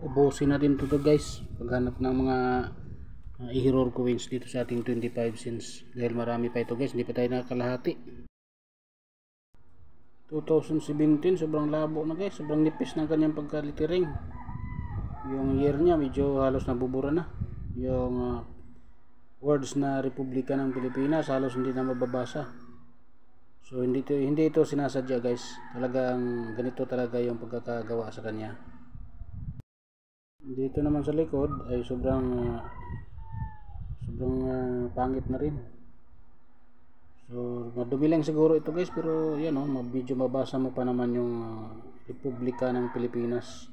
Ubusin na din to guys paghanap ng mga error coins dito sa ating 25 cents dahil marami pa ito guys, hindi pa tayo nakakalahati. 2017 sobrang labo na guys, sobrang nipis ng kanyang pagka-lettering. Yung year niya medyo halos nabubura na, yung words na Republika ng Pilipinas halos hindi na mababasa. So hindi ito sinasadya guys, talagang ganito talaga yung pagkakagawa sa kanya. Dito naman sa likod ay sobrang pangit na rin. So madumi lang siguro ito guys, pero yan medyo mabasa mo pa naman yung Republika ng Pilipinas.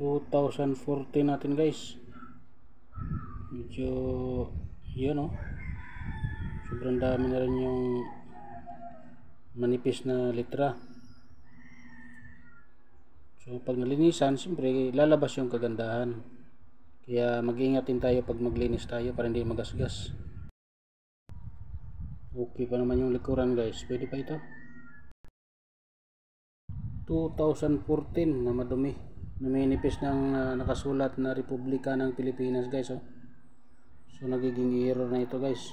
(2014) natin guys, medyo yan sobrang dami na rin yung manipis na letra. So pag nalinisan, siyempre lalabas yung kagandahan. Kaya mag-ingat din tayo pag maglinis tayo para hindi magasgas. Okay pa naman yung likuran guys, pwede pa ito. 2014 na madumi, naminipis ng nakasulat na Republika ng Pilipinas guys. So nagiging error na ito guys.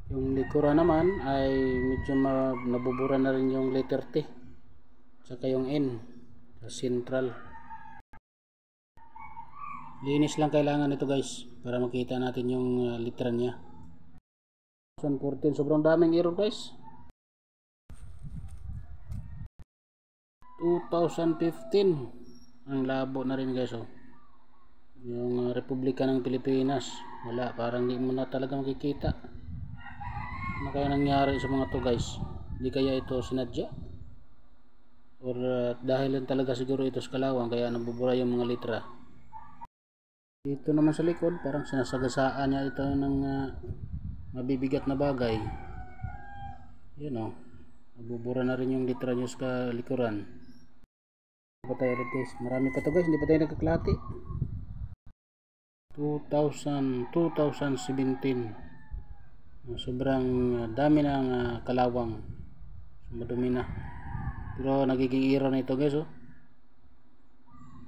Yung likuran naman ay medyo nabubura na rin yung letter T saka yung N sa central. Linis lang kailangan ito guys para makita natin yung litra niya. 2014 sobrang daming error guys. 2015 ang labo na rin guys. Yung Republika ng Pilipinas wala, parang di mo na talaga makikita. Ano kaya nangyari sa mga to guys? Hindi kaya ito sinadya? Or dahil lang talaga siguro ito sa kalawang kaya nabubura yung mga litra. Dito naman sa likod parang sinasagasaan niya ito ng mabibigat na bagay. Yan nabubura na rin yung litra niya sa likuran. Pa tayo ulit guys, marami pa to guys, hindi pa tayo nagkaklati. 2017 sobrang dami ng kalawang, so, madumi na, pero nagiging error na ito guys.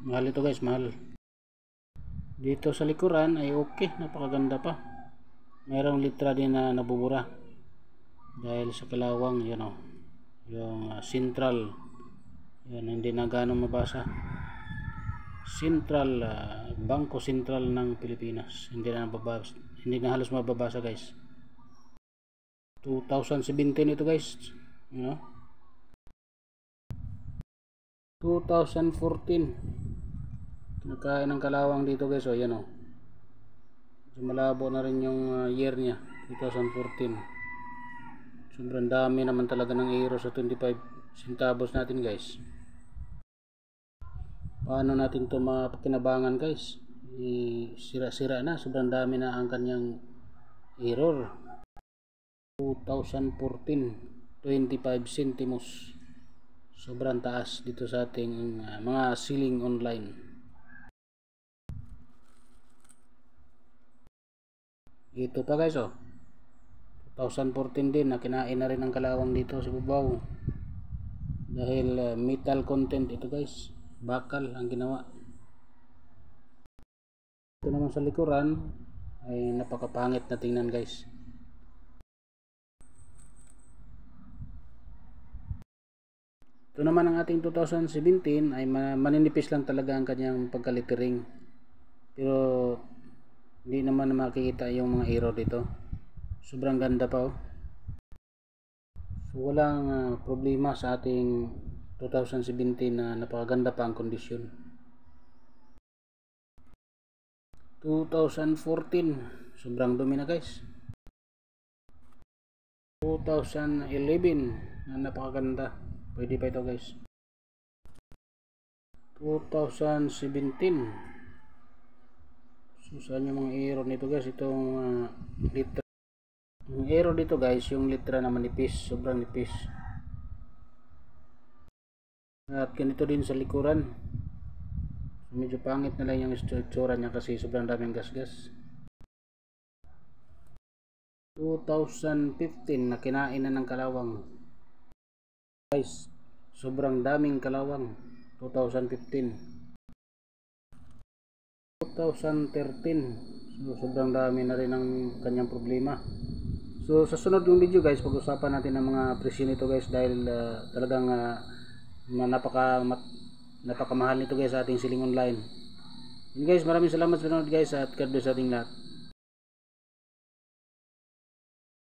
Mahal ito guys, mahal. Dito sa likuran ay okay, napakaganda pa, mayroong litra din na nabubura dahil sa kalawang. Yan yung central, yan hindi na gano'ng mabasa. Central, Bangko Sentral ng Pilipinas, hindi na halos mababasa guys. 2017 ito guys. 2014 nagkain ng kalawang dito guys. Yan malabo na rin yung year niya, 2014. Sobrang dami naman talaga ng error sa 25 centavos natin guys. Paano natin ito mapakinabangan guys? Sira-sira na, sobrang dami na ang kanyang error. 2014 25 centimos, sobrang taas dito sa ating mga siling online. Ito pa guys 2014 din, nakinain na rin ang kalawang dito sa babaw dahil metal content ito guys, bakal ang ginawa. Ito naman sa likuran ay napakapangit na tingnan guys. Ito naman ang ating 2017 ay maninipis lang talaga ang kanyang pagka-lettering, pero hindi naman makikita yung mga error dito. Sobrang ganda pa So walang problema sa ating 2017 na napakaganda pa ang kondisyon. 2014 sobrang dumi na guys. 2011 na napakaganda, pwede pa ito guys. 2017 saan yung mga error nito guys? Itong litra, yung error dito guys, yung litra na manipis, sobrang nipis. At ganito din sa likuran, medyo pangit na lang yung itsura niya kasi sobrang daming gasgas. 2015 na kinain na ng kalawang. guys, sobrang daming kalawang. 2015, 2013, so sobrang dami na rin ang kanyang problema. So sa sunod yung video guys, pag-usapan natin ang mga presyo nito guys, dahil talagang napakamahal nito guys sa ating siling online. Yun guys, maraming salamat sa panonood guys, at God bless sa ating lahat.